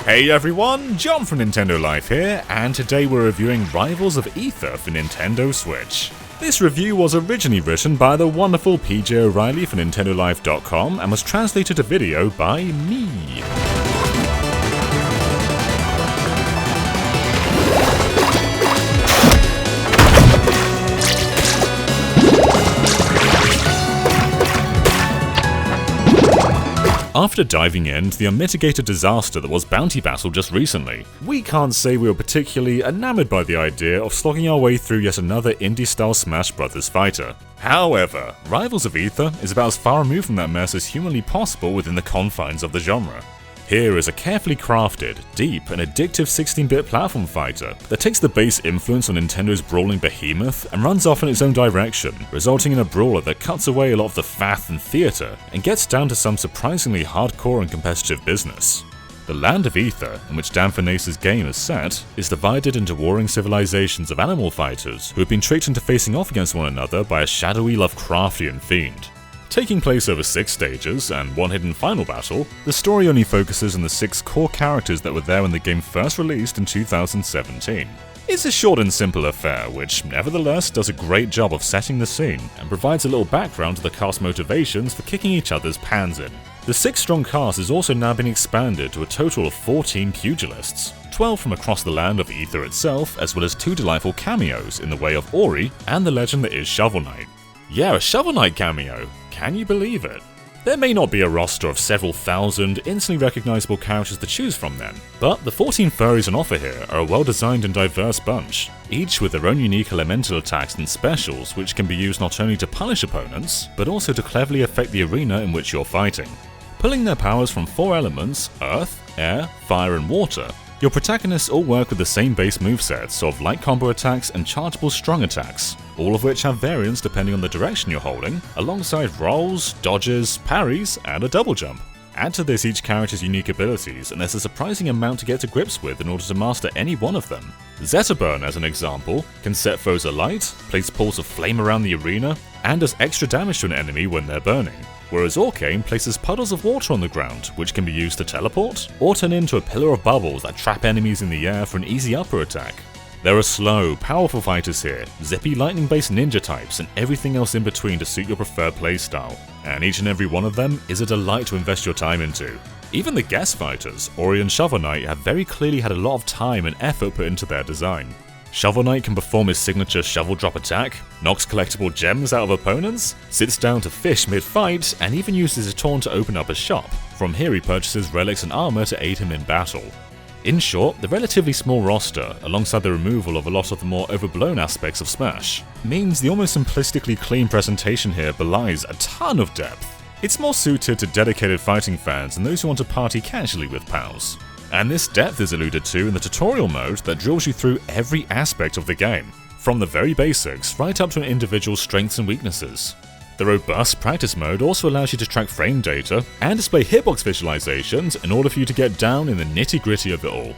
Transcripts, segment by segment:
Hey everyone, John from Nintendo Life here, and today we're reviewing Rivals of Aether for Nintendo Switch. This review was originally written by the wonderful PJ O'Reilly for NintendoLife.com and was translated to video by me. After diving into the unmitigated disaster that was Bounty Battle just recently, we can't say we were particularly enamored by the idea of slogging our way through yet another indie-style Smash Bros. Fighter. However, Rivals of Aether is about as far removed from that mess as humanly possible within the confines of the genre. Here is a carefully crafted, deep, and addictive 16-bit platform fighter that takes the base influence on Nintendo's brawling behemoth and runs off in its own direction, resulting in a brawler that cuts away a lot of the faff and theatre and gets down to some surprisingly hardcore and competitive business. The land of Aether, in which Dan Finayce's game is set, is divided into warring civilizations of animal fighters who have been tricked into facing off against one another by a shadowy Lovecraftian fiend. Taking place over 6 stages and one hidden final battle, the story only focuses on the 6 core characters that were there when the game first released in 2017. It's a short and simple affair, which nevertheless does a great job of setting the scene and provides a little background to the cast's motivations for kicking each other's pans in. The 6-strong cast has also now been expanded to a total of 14 pugilists, 12 from across the land of Aether itself, as well as 2 delightful cameos in the way of Ori and the legend that is Shovel Knight. Yeah, a Shovel Knight cameo! Can you believe it? There may not be a roster of several thousand instantly recognizable characters to choose from then, but the 14 furries on offer here are a well-designed and diverse bunch, each with their own unique elemental attacks and specials which can be used not only to punish opponents, but also to cleverly affect the arena in which you're fighting. Pulling their powers from 4 elements, earth, air, fire and water, your protagonists all work with the same base movesets of light combo attacks and chargeable strong attacks, all of which have variants depending on the direction you're holding, alongside rolls, dodges, parries, and a double jump. Add to this each character's unique abilities, and there's a surprising amount to get to grips with in order to master any one of them. Zetaburn, as an example, can set foes alight, place pools of flame around the arena, and does extra damage to an enemy when they're burning. Whereas Orcane places puddles of water on the ground, which can be used to teleport, or turn into a pillar of bubbles that trap enemies in the air for an easy upper attack. There are slow, powerful fighters here, zippy lightning-based ninja types, and everything else in between to suit your preferred playstyle, and each and every one of them is a delight to invest your time into. Even the guest fighters, Ori and Shovel Knight, have very clearly had a lot of time and effort put into their design. Shovel Knight can perform his signature shovel drop attack, knocks collectible gems out of opponents, sits down to fish mid-fight, and even uses a taunt to open up a shop. From here he purchases relics and armor to aid him in battle. In short, the relatively small roster, alongside the removal of a lot of the more overblown aspects of Smash, means the almost simplistically clean presentation here belies a ton of depth. It's more suited to dedicated fighting fans and those who want to party casually with pals. And this depth is alluded to in the tutorial mode that drills you through every aspect of the game, from the very basics right up to an individual's strengths and weaknesses. The robust practice mode also allows you to track frame data and display hitbox visualizations in order for you to get down in the nitty-gritty of it all.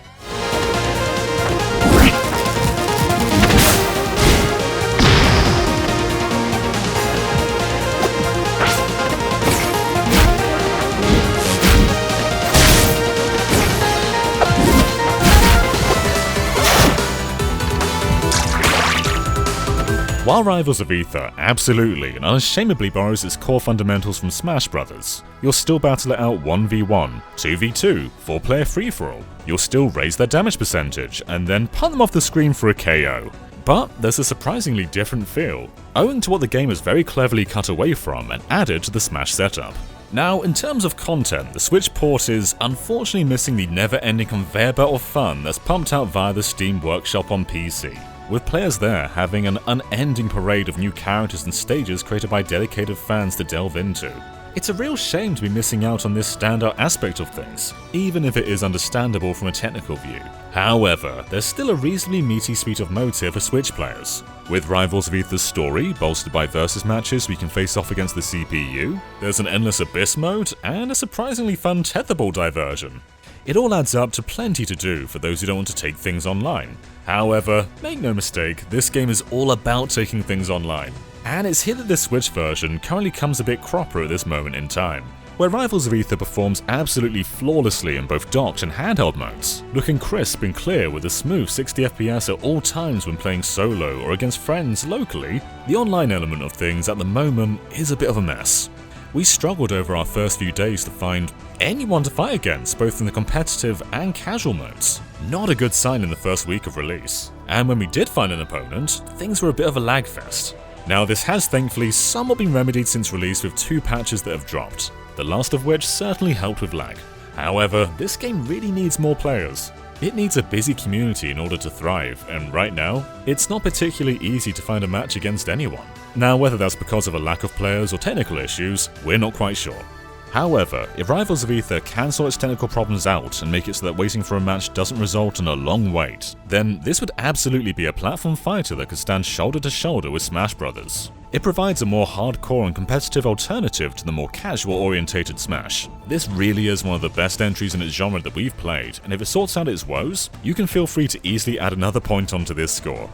While Rivals of Aether absolutely and unashamedly borrows its core fundamentals from Smash Bros., you'll still battle it out 1v1, 2v2, 4-player free-for-all. You'll still raise their damage percentage, and then punt them off the screen for a KO. But there's a surprisingly different feel, owing to what the game has very cleverly cut away from and added to the Smash setup. Now, in terms of content, the Switch port is unfortunately missing the never-ending conveyor belt of fun that's pumped out via the Steam Workshop on PC, with players there having an unending parade of new characters and stages created by dedicated fans to delve into. It's a real shame to be missing out on this standout aspect of things, even if it is understandable from a technical view. However, there's still a reasonably meaty suite of modes here for Switch players. With Rivals of Aether's story, bolstered by versus matches we can face off against the CPU, there's an endless abyss mode, and a surprisingly fun tetherball diversion. It all adds up to plenty to do for those who don't want to take things online. However, make no mistake, this game is all about taking things online. And it's here that this Switch version currently comes a bit cropper at this moment in time. where Rivals of Aether performs absolutely flawlessly in both docked and handheld modes, looking crisp and clear with a smooth 60 FPS at all times when playing solo or against friends locally, the online element of things at the moment is a bit of a mess. We struggled over our first few days to find anyone to fight against, both in the competitive and casual modes. Not a good sign in the first week of release. And when we did find an opponent, things were a bit of a lag fest. Now this has thankfully somewhat been remedied since release with 2 patches that have dropped, the last of which certainly helped with lag. However, this game really needs more players. It needs a busy community in order to thrive, and right now, it's not particularly easy to find a match against anyone. Now, whether that's because of a lack of players or technical issues, we're not quite sure. However, if Rivals of Aether can sort its technical problems out and make it so that waiting for a match doesn't result in a long wait, then this would absolutely be a platform fighter that could stand shoulder to shoulder with Smash Bros. It provides a more hardcore and competitive alternative to the more casual-orientated Smash. This really is one of the best entries in its genre that we've played, and if it sorts out its woes, you can feel free to easily add another point onto this score.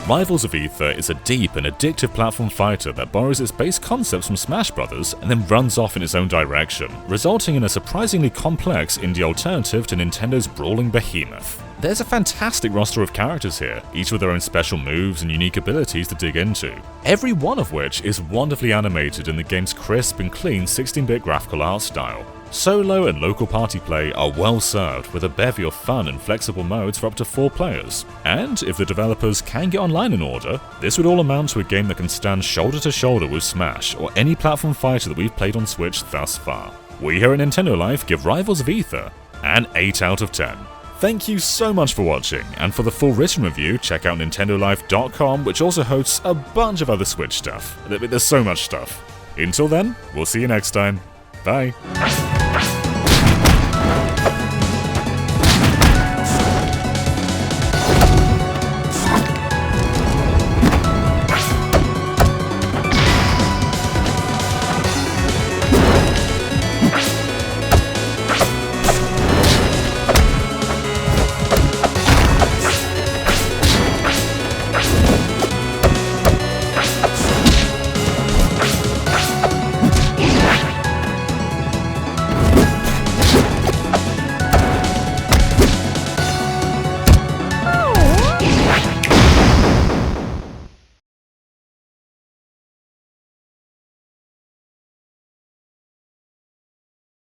Rivals of Aether is a deep and addictive platform fighter that borrows its base concepts from Smash Bros. And then runs off in its own direction, resulting in a surprisingly complex indie alternative to Nintendo's brawling behemoth. There's a fantastic roster of characters here, each with their own special moves and unique abilities to dig into, every one of which is wonderfully animated in the game's crisp and clean 16-bit graphical art style. Solo and local party play are well served with a bevy of fun and flexible modes for up to 4 players. And if the developers can get online in order, this would all amount to a game that can stand shoulder to shoulder with Smash or any platform fighter that we've played on Switch thus far. We here at Nintendo Life give Rivals of Aether an 8 out of 10. Thank you so much for watching, and for the full written review, check out nintendolife.com, which also hosts a bunch of other Switch stuff. There's so much stuff. Until then, we'll see you next time. Bye.